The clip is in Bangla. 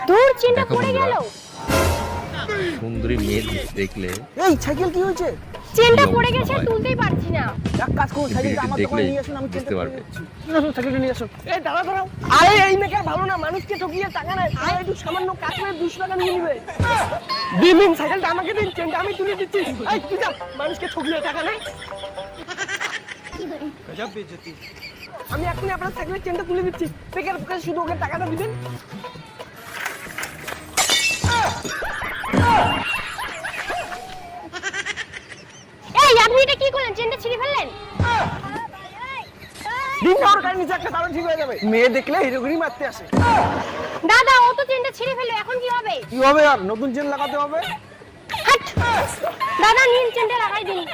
দূর চেনটা পড়ে গেল। সুন্দরী মেয়ে দেখলে এই সাইকেল কি হয়েছে? চেনটা কি পড়ে অবস্থা গেছে, হয়? তুলতেই পারছি না। এক কাজ করুন, সাইকেলটা আমার দোকানে দেখলেই নিয়ে আসুন, আমি বুঝতে পারবে। সাইকেলটা নিয়ে আসুন। এই দাঁড়াও দাঁড়াও, আরে এই মেকার ভালো না, মানুষকে ঠকিয়ে টাকা নেয়। আর একটু সামান্য কাজ করে 200 টাকা নিয়ে নিবে। দিন সাইকেলটা আমাকে দিন, চেনটা আমি তুলে দিচ্ছি। এই তুই যা, মানুষকে ঠকিয়ে টাকা নেয়। গজব বেইজ্জতি। আমি এখনই আপনার সাইকেলের চেনটা তুলে দিচ্ছি, বেকার বেকার শুধু ওকে টাকাটা দিবেন। এই আপনি এটা কি করলেন? চেনটা ছিঁড়ে ফেললেন? দিন ওর গাড়ি নিচে একটা তাহলে ঠিক হয়ে যাবে। মেয়ে দেখলে হিরোগিরি মারতে আসে। দাদা ও তো চেনটা ছিঁড়ে ফেললো, এখন কি হবে? কি হবে আর, নতুন চেন লাগাতে হবে। হাট! দাদা নিন চেনটা লাগাই দিন।